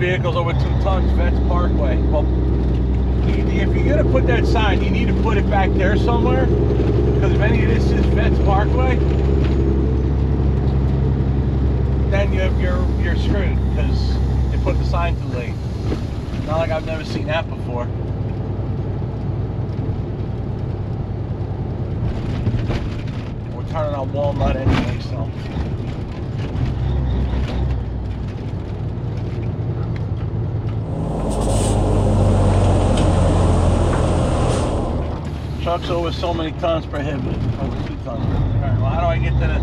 vehicles over 2 tons, Vets Parkway. Well, if you're going to put that sign, you need to put it back there somewhere, because if any of this is Vets Parkway, then you're screwed, because they put the sign too late. Not like I've never seen that before. We're turning on Walnut anyway, so. Trucks over so many tons prohibited. Over 2 tons. Alright, well, how do I get to the...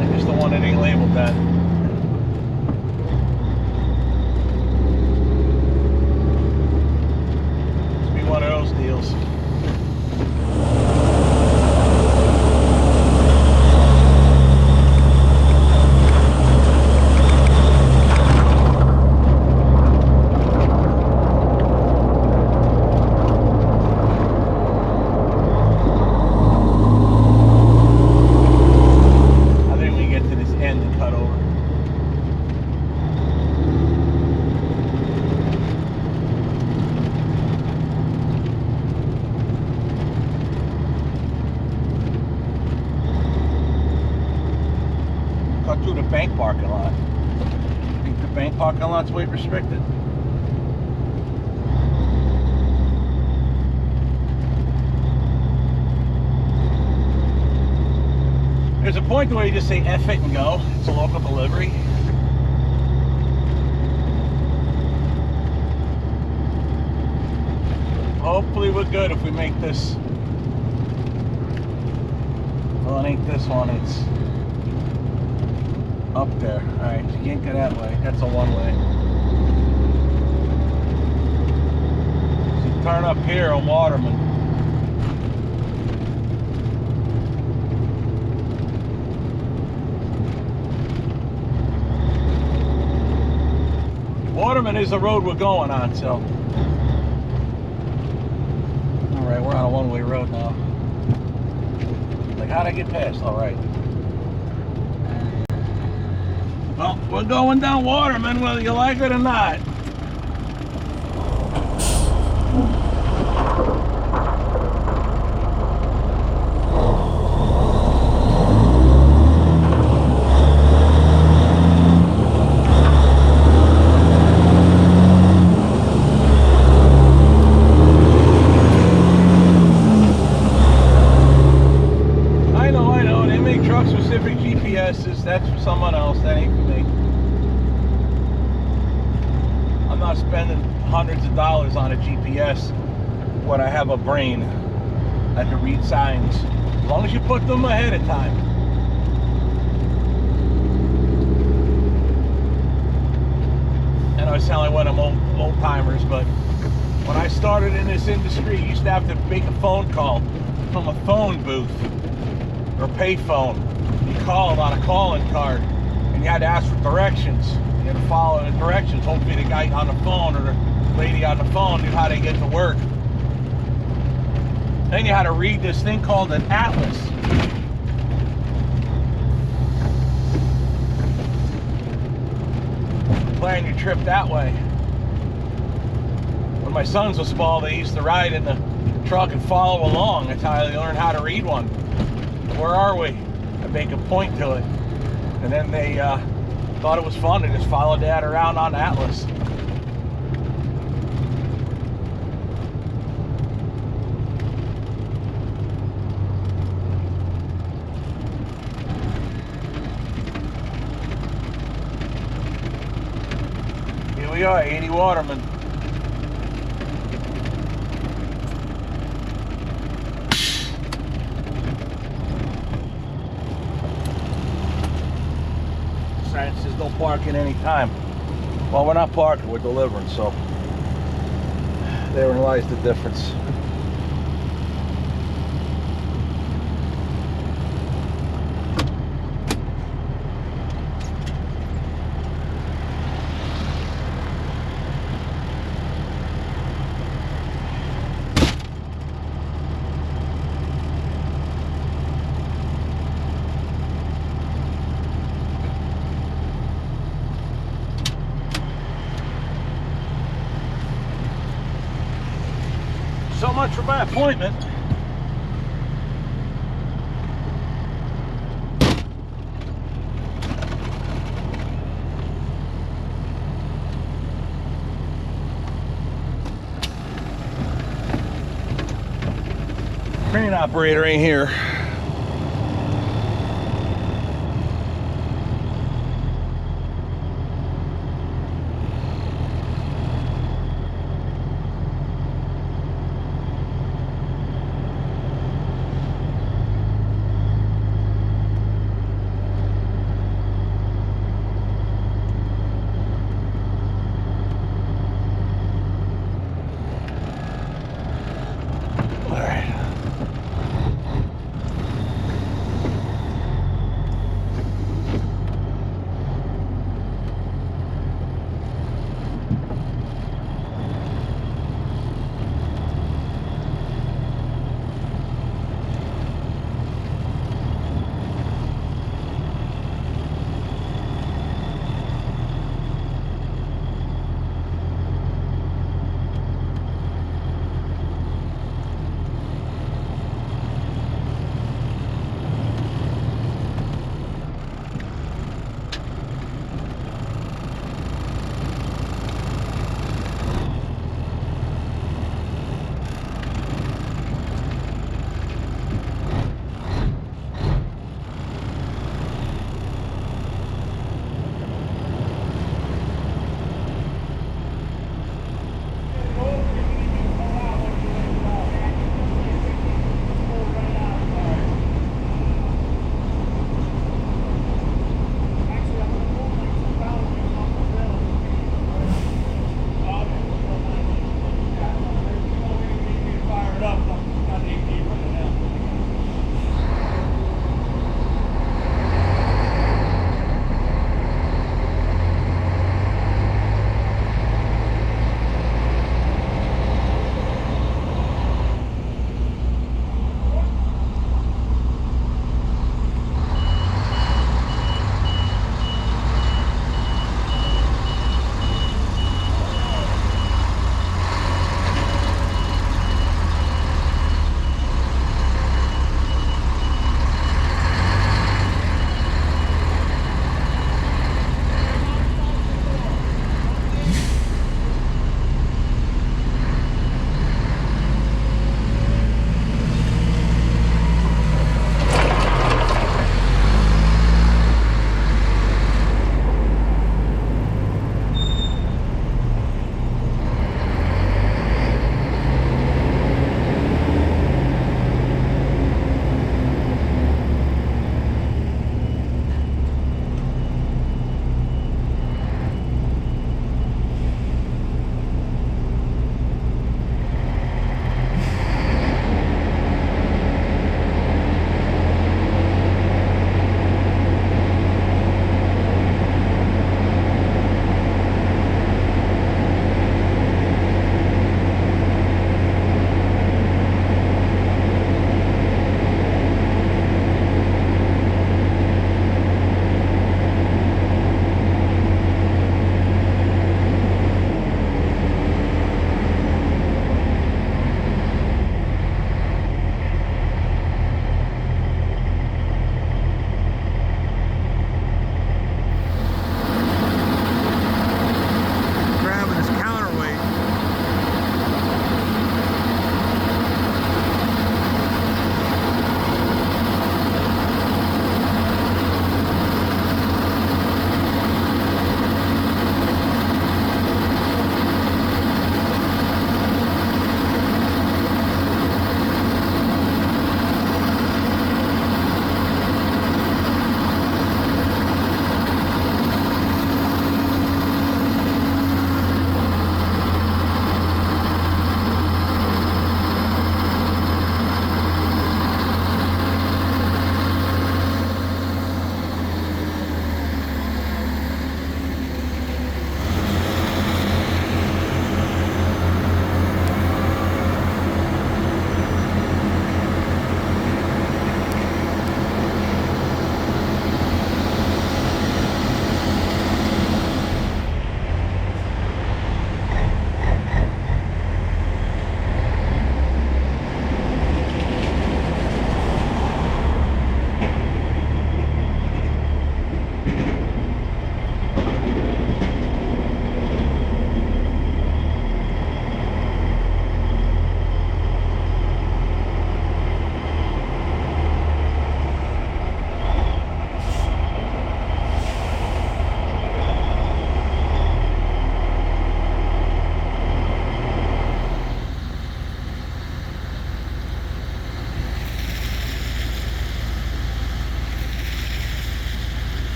I think it's the one that ain't labeled that. Must be one of those deals. Through the bank parking lot. I think the bank parking lot's weight restricted. There's a point where you just say F it and go. It's a local delivery. Hopefully we're good if we make this. Well, it ain't this one, it's up there. Alright, so you can't go that way. That's a one-way. So you turn up here on Waterman. Waterman is the road we're going on, so. Alright, we're on a one-way road now. Like, how'd I get past? Alright. Well, we're going down Waterman, whether you like it or not. I know. They make truck-specific GPSs. That's for someone else. That ain't for me. I'm not spending hundreds of dollars on a GPS when I have a brain that can read signs. As long as you put them ahead of time. I know I sound like one of them old timers, but when I started in this industry, you used to have to make a phone call from a phone booth or pay phone. You called on a calling card and you had to ask for directions. You had to follow the directions. Hopefully the guy on the phone or the lady on the phone knew how to get to work. Then you had to read this thing called an atlas. Plan your trip that way. When my sons were small, they used to ride in the truck and follow along. That's how they learned how to read one. Where are we? And make a point to it. And then they thought it was fun to just follow Dad around on the atlas. Here we are, 80 Waterman. Sign says don't park at any time. Well, we're not parking, we're delivering, so therein lies the difference. much for my appointment. Crane operator ain't here.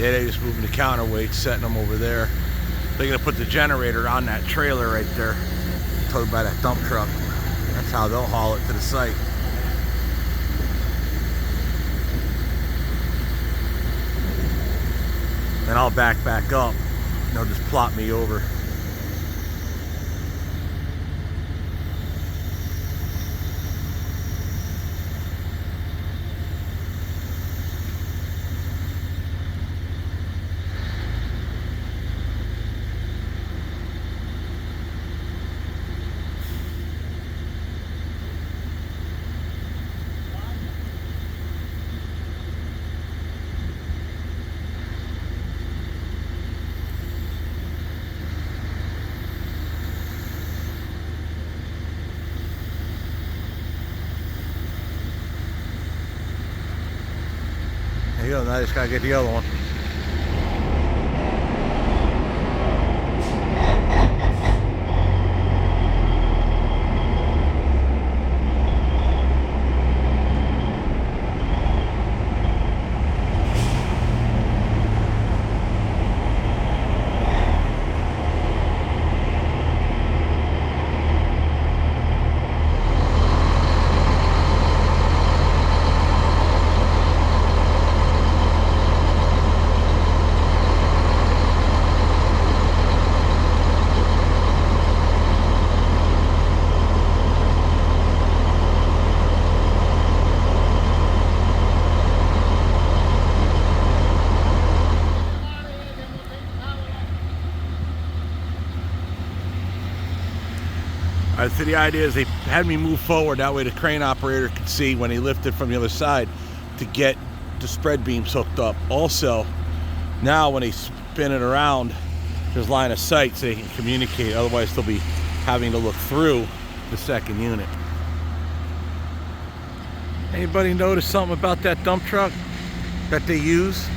Yeah, they just moving the counterweights, setting them over there. They're gonna put the generator on that trailer right there, towed by that dump truck. That's how they'll haul it to the site. Then I'll back up. They'll just plot me over. There you go, now I just gotta get the other one. So the idea is they had me move forward, that way the crane operator could see when he lifted from the other side to get the spread beams hooked up. Also, now when they spin it around, there's line of sight so they can communicate, otherwise they'll be having to look through the second unit. Anybody notice something about that dump truck that they use?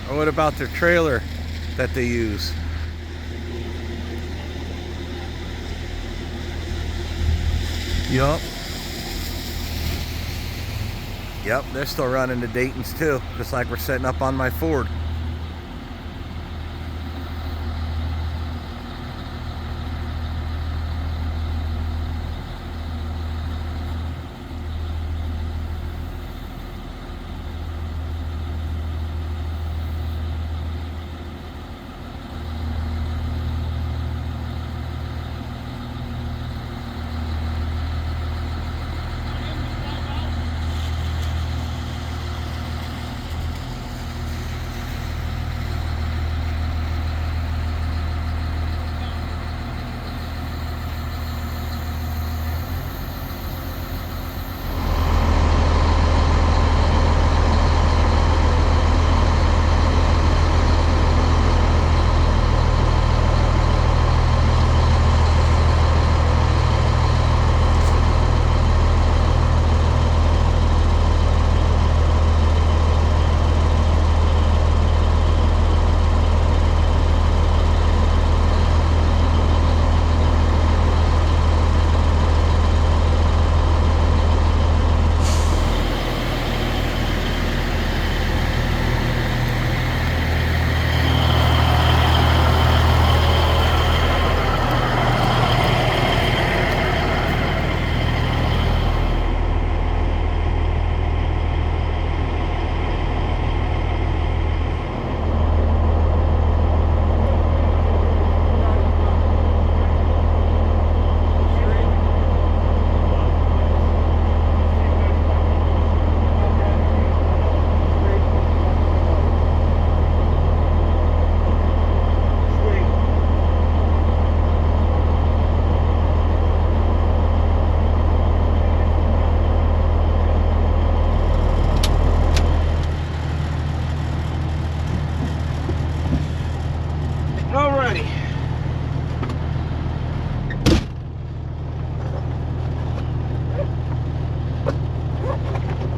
Or what about their trailer that they use? Yup. Yep, they're still running the Daytons too, just like we're setting up on my Ford.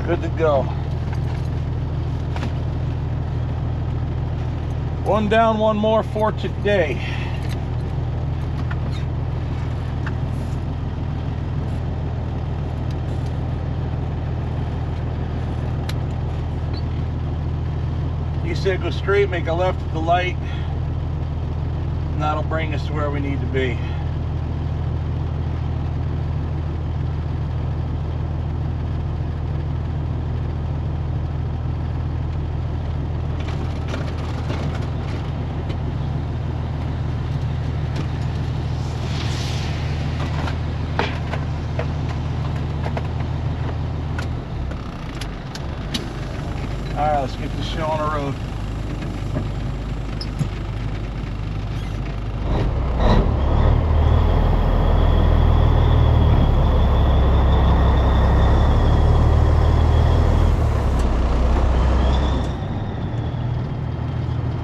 Good to go. One down, one more for today. He said go straight, make a left at the light, and that'll bring us to where we need to be. Alright, let's get this show on the road.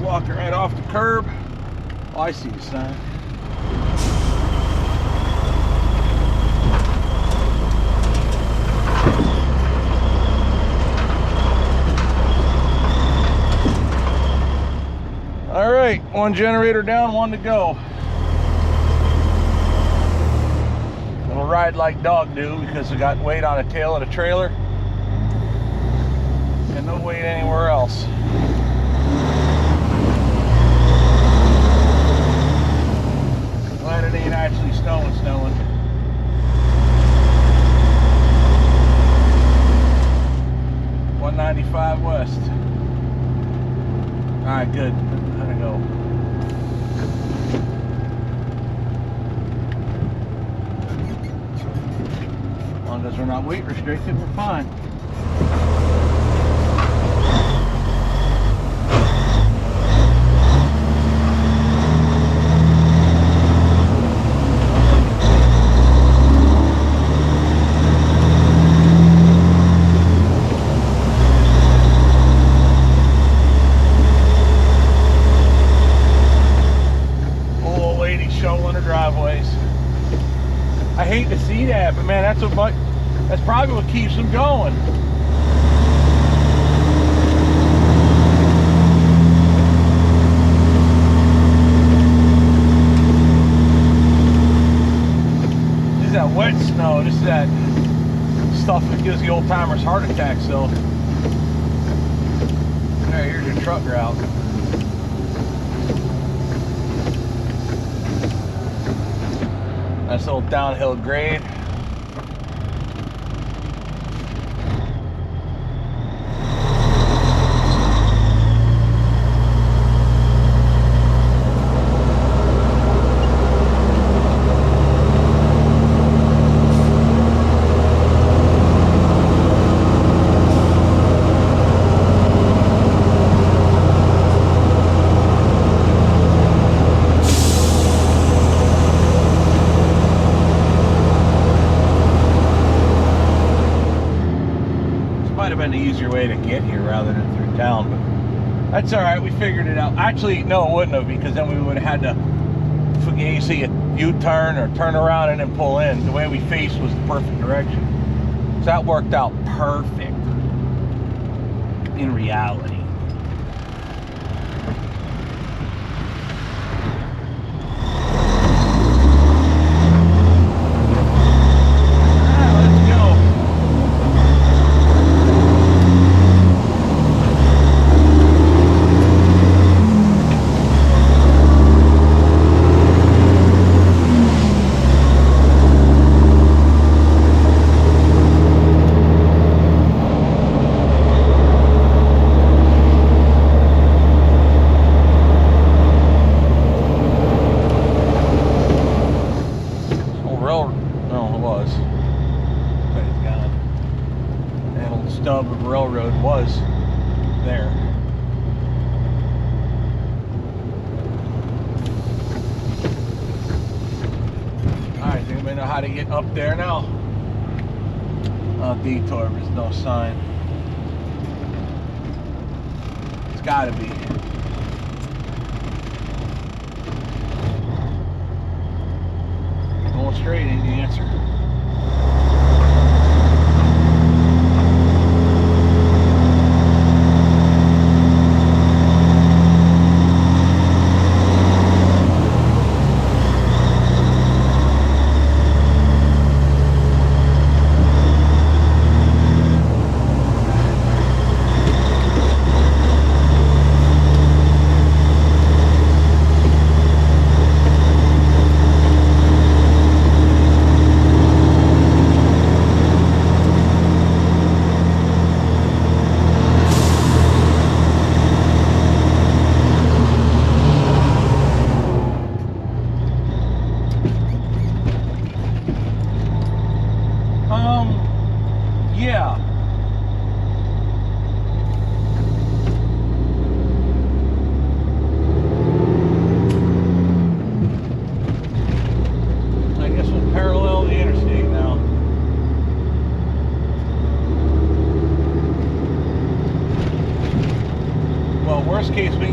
Walking right off the curb. Oh, I see the sign. All right, one generator down, one to go. We'll ride like dog do because we got weight on the tail of the trailer and no weight anywhere else. Glad it ain't actually snowing. 195 west. All right, good. Gotta go. As long as we're not weight restricted, we're fine. I hate to see that, but man, that's probably what keeps them going. This is that wet snow. This is that stuff that gives the old timers heart attacks, though. There, here's your truck route. Nice little downhill grade. Been the easier way to get here rather than through town, but that's all right. We figured it out. Actually, no, it wouldn't have, because then we would have had to fugazi a U-turn or turn around and then pull in. The way we faced was the perfect direction, so that worked out perfect in reality. Stub of railroad was there. Alright, does anybody know how to get up there now? Detour, there's no sign. It's gotta be. Going straight ain't the answer.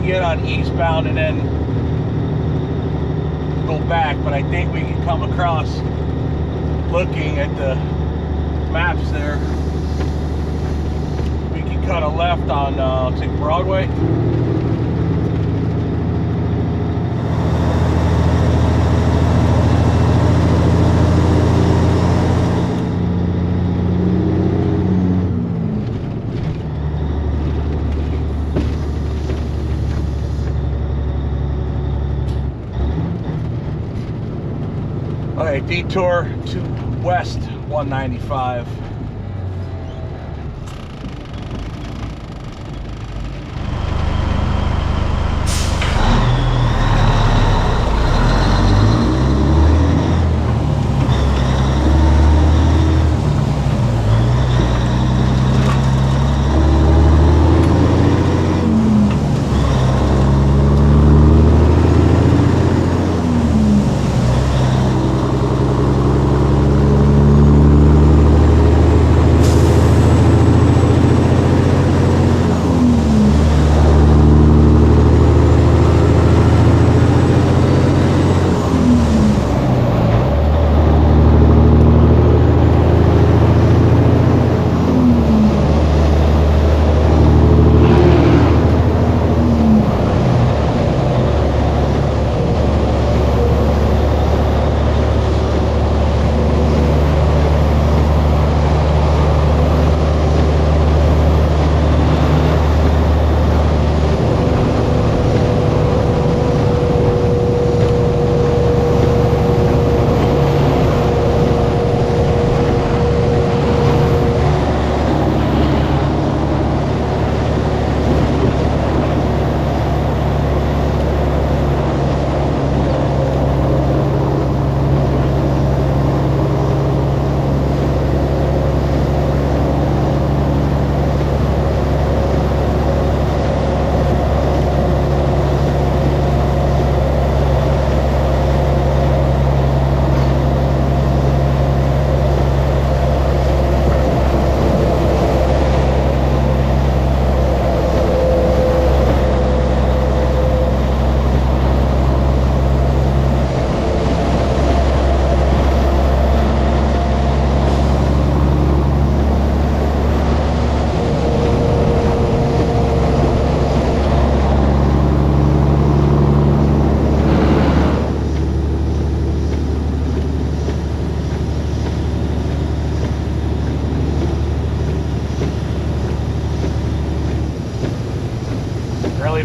get on eastbound and then go back, but I think we can come across, looking at the maps there, we can cut a left on looks like Broadway. Okay, detour to west 195.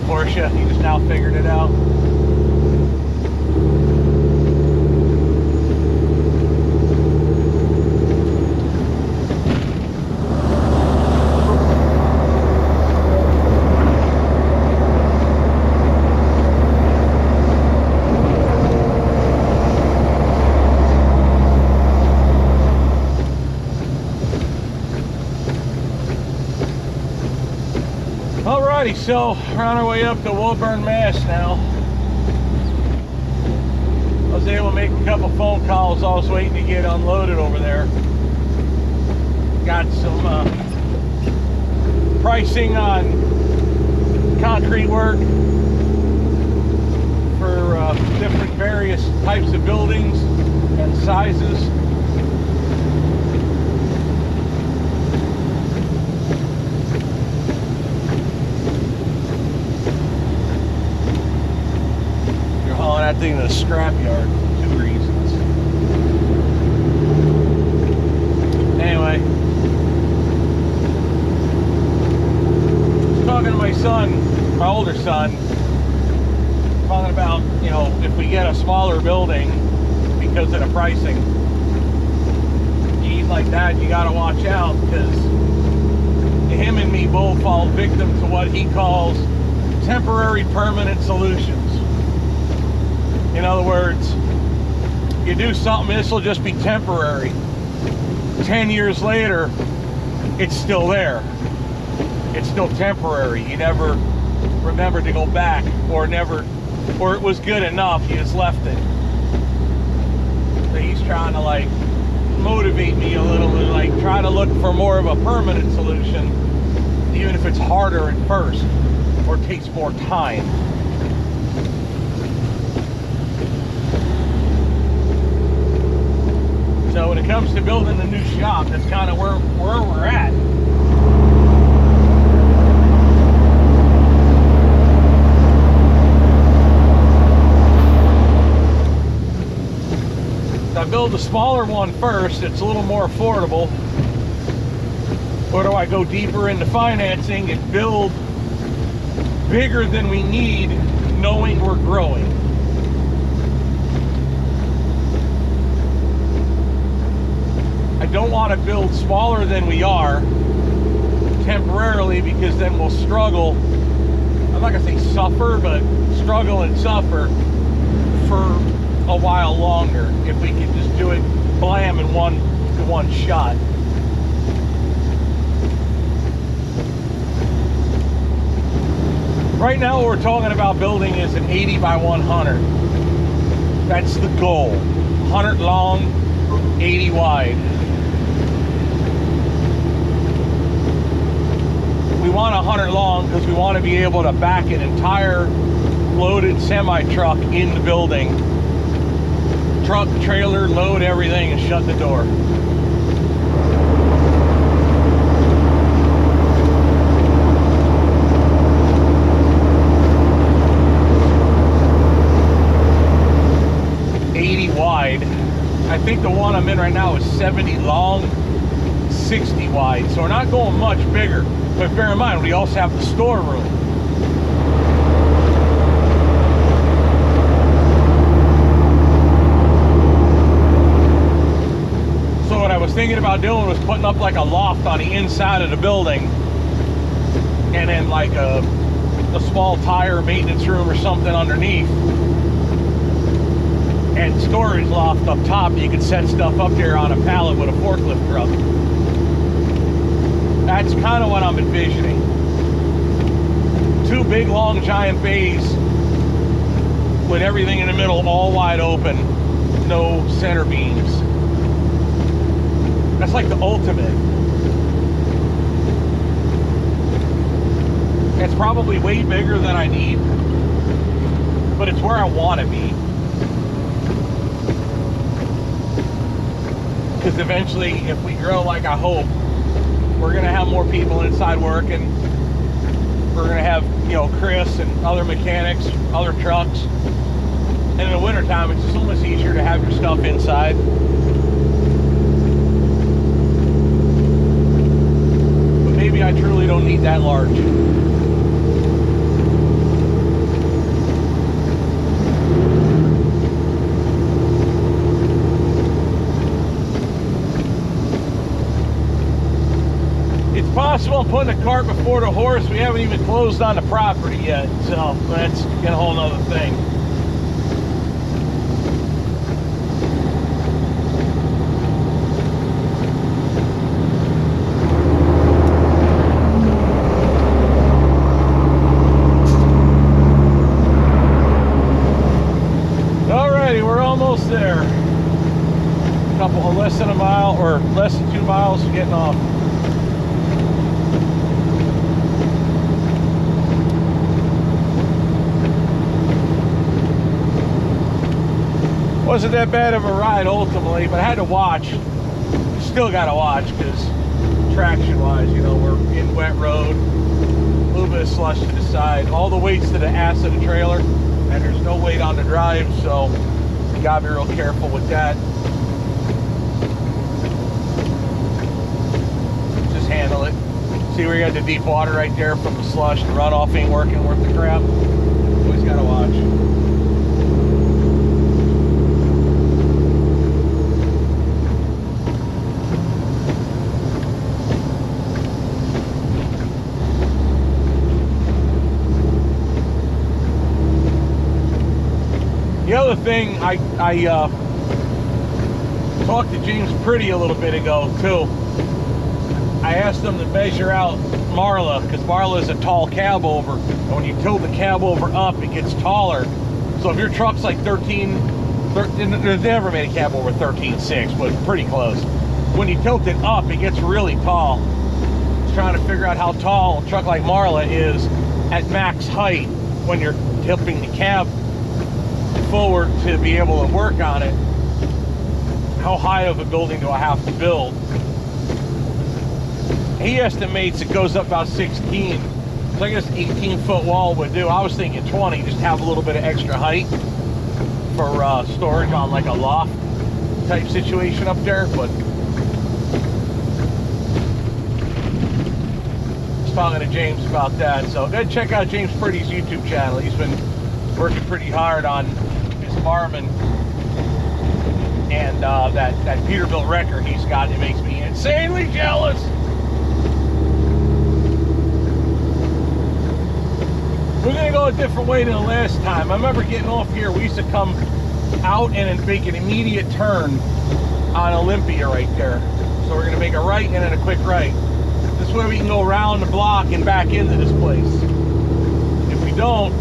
Porsche, he just now figured it out. Alrighty, so we're on our way up to Woburn, Mass now. I was able to make a couple phone calls. I was waiting to get unloaded over there. Got some pricing on concrete work for different various types of buildings and sizes. That thing in a scrapyard for 2 reasons. Anyway, I was talking to my son, my older son, talking about, you know, if we get a smaller building because of the pricing, he's like, Dad, you got to watch out, because him and me both fall victim to what he calls temporary permanent solutions. In other words, you do something, this will just be temporary. 10 years later, it's still there. It's still temporary. You never remember to go back, or it was good enough, you just left it. So he's trying to like motivate me a little bit, like try to look for more of a permanent solution, even if it's harder at first, or takes more time. So when it comes to building a new shop, that's kind of where we're at. So I build a smaller one first, it's a little more affordable. Or do I go deeper into financing and build bigger than we need, knowing we're growing? I don't want to build smaller than we are temporarily, because then we'll struggle. I'm not going to say suffer, but struggle and suffer for a while longer if we can just do it blam in one shot. Right now what we're talking about building is an 80 by 100. That's the goal. 100 long, 80 wide. We want 100 long because we want to be able to back an entire loaded semi-truck in the building. Truck, trailer, load everything, and shut the door. I think the one I'm in right now is 70 long, 60 wide. So we're not going much bigger. But bear in mind, we also have the storeroom. So what I was thinking about doing was putting up like a loft on the inside of the building, and then like a small tire maintenance room or something underneath, and storage loft up top. You can set stuff up there on a pallet with a forklift truck. That's kind of what I'm envisioning. Two big, long, giant bays with everything in the middle all wide open, no center beams. That's like the ultimate. It's probably way bigger than I need, but it's where I want to be. Because eventually, if we grow like I hope, we're going to have more people inside working. We're going to have, you know, Chris and other mechanics, other trucks. And in the wintertime, it's just so much easier to have your stuff inside. But maybe I truly don't need that large. Possible I'm putting a cart before the horse. We haven't even closed on the property yet, so that's a whole nother thing. Alrighty, we're almost there. Less than a mile, or less than 2 miles from getting off. Wasn't that bad of a ride ultimately, but I had to watch. Still got to watch, because traction wise, you know, we're in wet road, a little bit of slush to the side, all the weight's to the ass of the trailer, and there's no weight on the drive, so you gotta be real careful with that. Just handle it. See where you got the deep water right there from the slush. The runoff ain't working worth the crap. Always gotta watch. The other thing, I talked to James Pretty a little bit ago too. I asked him to measure out Marla, because Marla is a tall cab over, and when you tilt the cab over up, it gets taller. So if your truck's like 13, they've never made a cab over 13.6, but pretty close. When you tilt it up, it gets really tall. Just trying to figure out how tall a truck like Marla is at max height when you're tipping the cab forward to be able to work on it. How high of a building do I have to build? He estimates it goes up about 16. So I guess 18-foot wall would do. I was thinking 20, just have a little bit of extra height for storage on like a loft type situation up there. But I was talking to James about that. So go check out James Purdy's YouTube channel. He's been working pretty hard on his farming. And that Peterbilt wrecker he's got, it makes me insanely jealous. We're gonna go a different way than the last time. I remember getting off here, we used to come out and then make an immediate turn on Olympia right there. So we're gonna make a right and then a quick right. This way we can go around the block and back into this place. If we don't,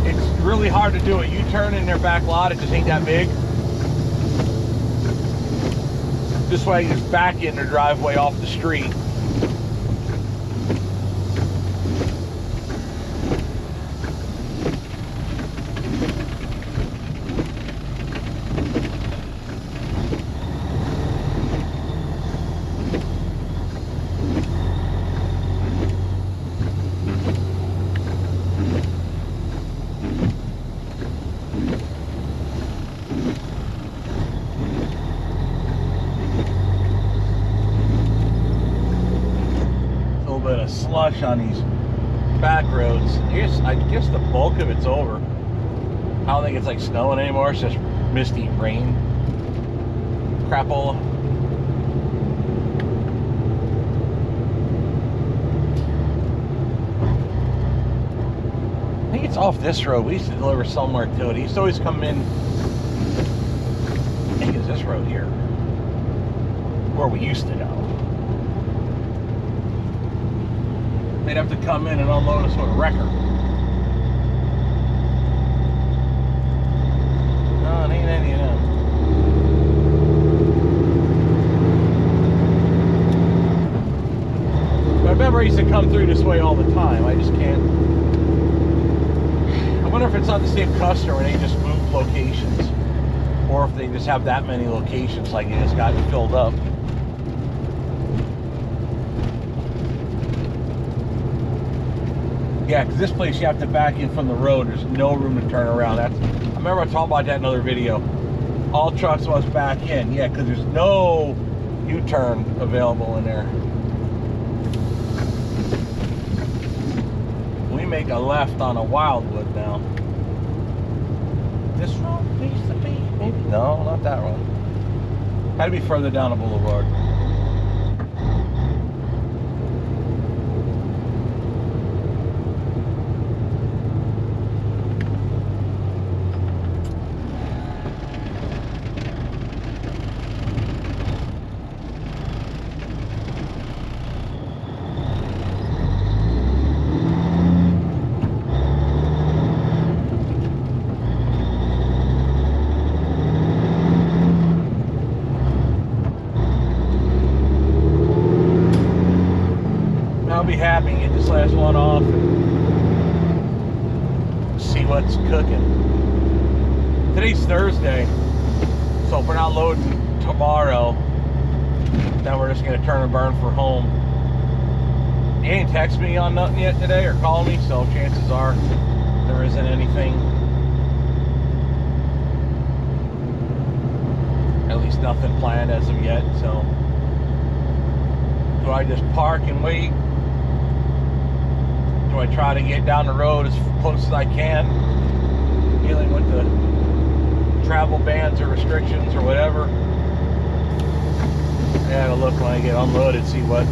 it's really hard to do a U-turn in their back lot. It just ain't that big. This way you just back in their driveway off the street. Slush on these back roads. I guess the bulk of it's over. I don't think it's like snowing anymore. It's just misty rain. Crapola. I think it's off this road. We used to deliver somewhere to it. He used to always come in. I think it's this road here, where we used to go. They'd have to come in and unload us with a wrecker. No, it ain't any of them. But I remember I used to come through this way all the time. I just can't. I wonder if it's not the same customer and they just moved locations. Or if they just have that many locations, like it just got filled up. Yeah, because this place you have to back in from the road. There's no room to turn around. I remember I talked about that in another video. All trucks must back in. Yeah, because there's no U-turn available in there. We make a left on a Wildwood now. This road used to be, maybe? No, not that one. Had to be further down the boulevard. Happy to get this last one off and see what's cooking. Today's Thursday, so if we're not loading tomorrow, then we're just going to turn and burn for home. He ain't text me on nothing yet today or call me, so chances are there isn't anything. At least nothing planned as of yet. So do I just park and wait? Do I try to get down the road as close as I can, dealing with the travel bans or restrictions or whatever? I gotta look when I get unloaded, see what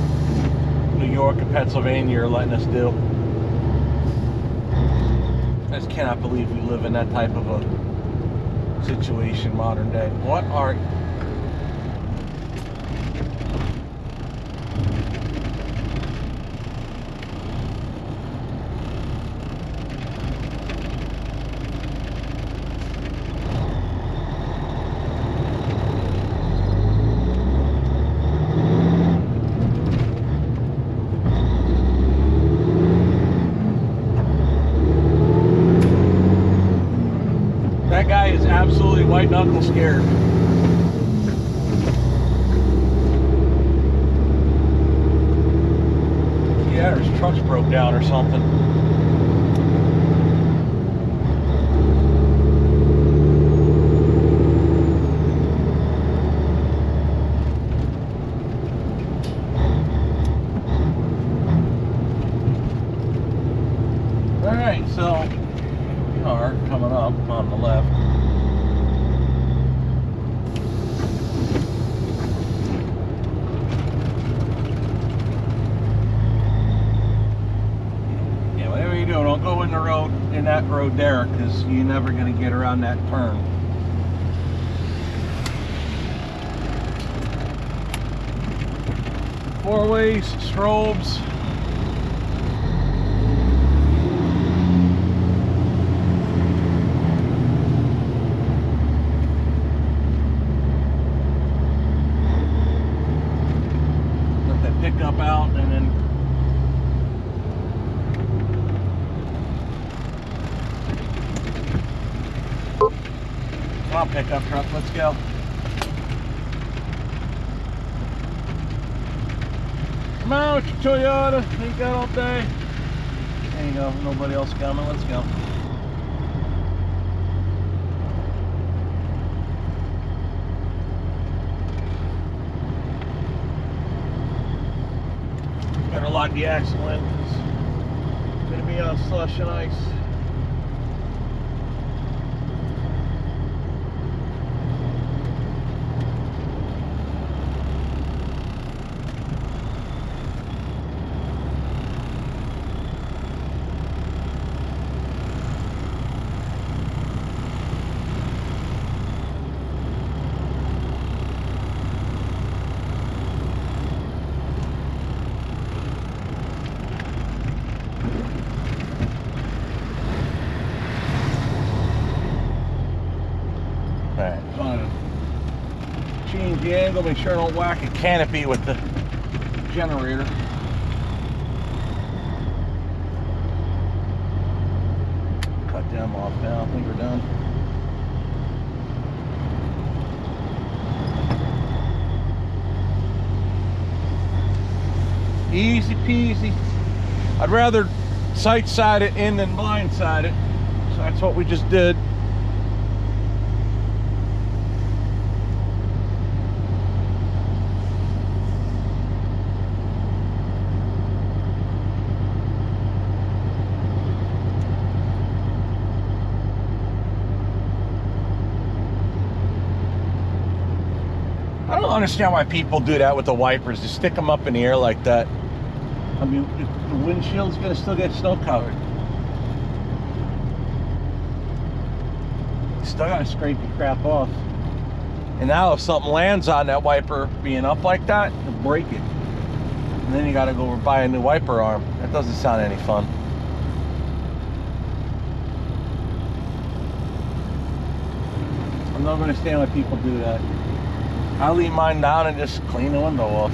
New York and Pennsylvania are letting us do. I just cannot believe we live in that type of a situation modern day. What are... That guy is absolutely white knuckle scared. Yeah, his truck's broke down or something. Alright, so we are coming up on the left. Yeah, whatever you do, don't go in the road, in that road there, because you're never going to get around that turn. Four ways, strobes. Pickup out and then come on, pickup truck, let's go. Come on with your Toyota, you got all day. There you go, nobody else coming, let's go. Better lock the axle in, because it's going to be on slush and ice. Change the angle, make sure I don't whack a canopy with the generator. Cut them off now, I think we're done. Easy peasy. I'd rather sight side it in than blind side it, so that's what we just did. I don't understand why people do that with the wipers, just stick them up in the air like that. I mean, the windshield's gonna still get snow covered. You still gotta scrape the crap off. And now if something lands on that wiper being up like that, it'll break it. And then you gotta go buy a new wiper arm. That doesn't sound any fun. I don't understand why people do that. I leave mine down and just clean the window off.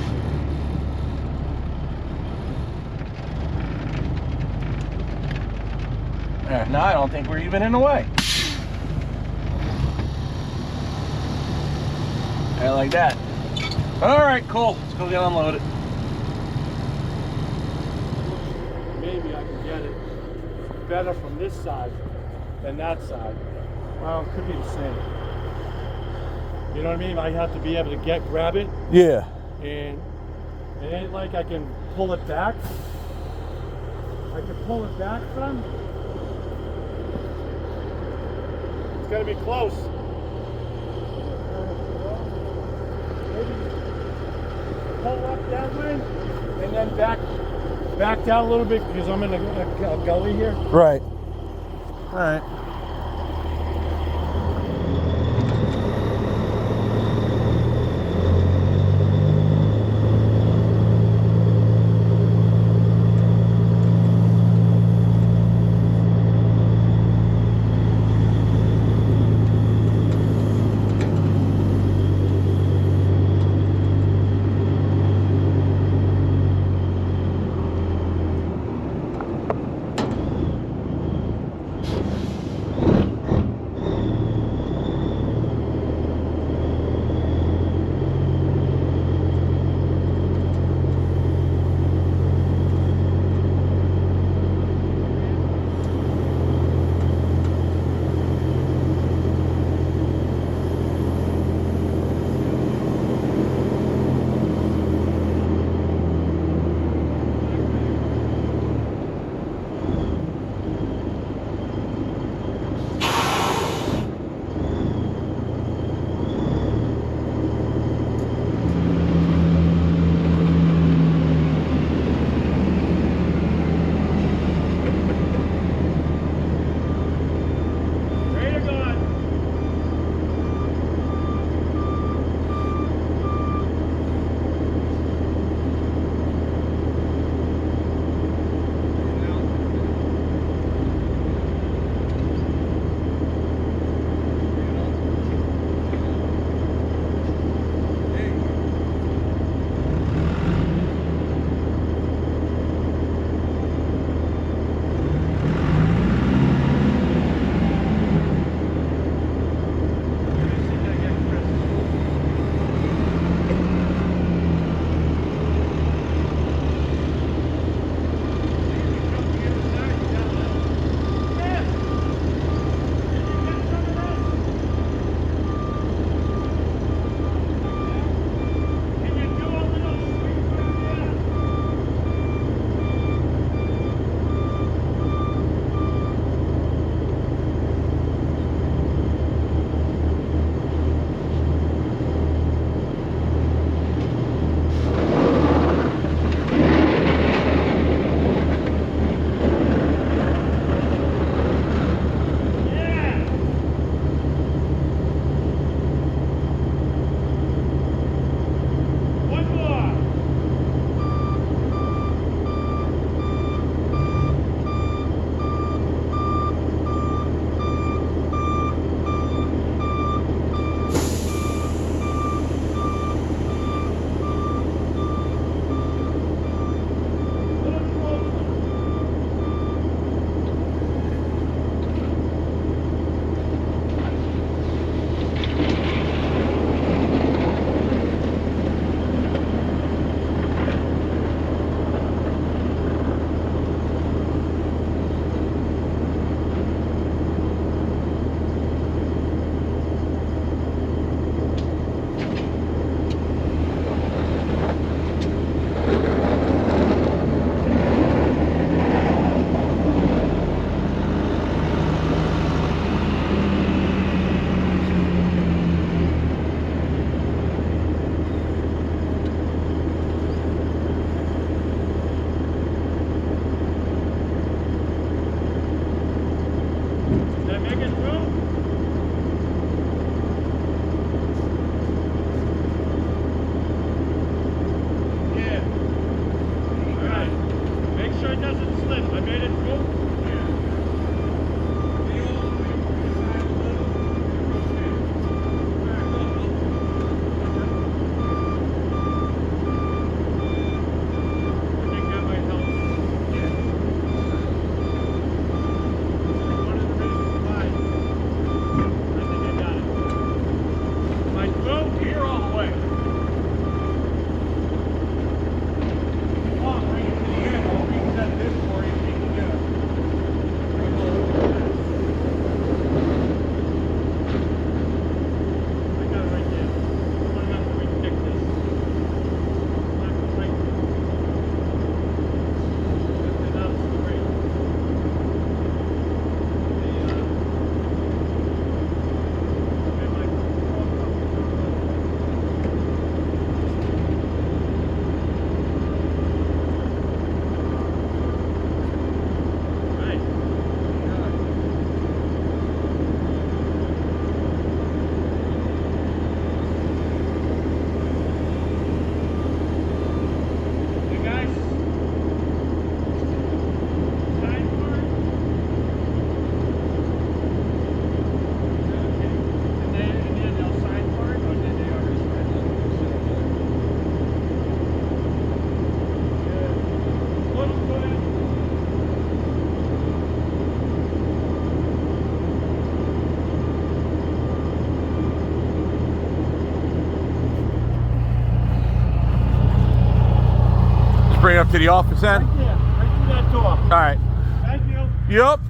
There, now I don't think we're even in the way. Yeah, like that. Alright, cool. Let's go get unloaded. Maybe I can get it better from this side than that side. Well, it could be the same. You know what I mean? I have to be able to grab it. Yeah. And it ain't like I can pull it back. I can pull it back from. It's gotta be close. Maybe pull up that way and then back down a little bit because I'm in a gully here. Right. All right. Did I make it through? Yeah. Alright. Make sure it doesn't slip. I made it through? Bring it up to the office then? Right there, right through that door. All right. Thank you. Yep.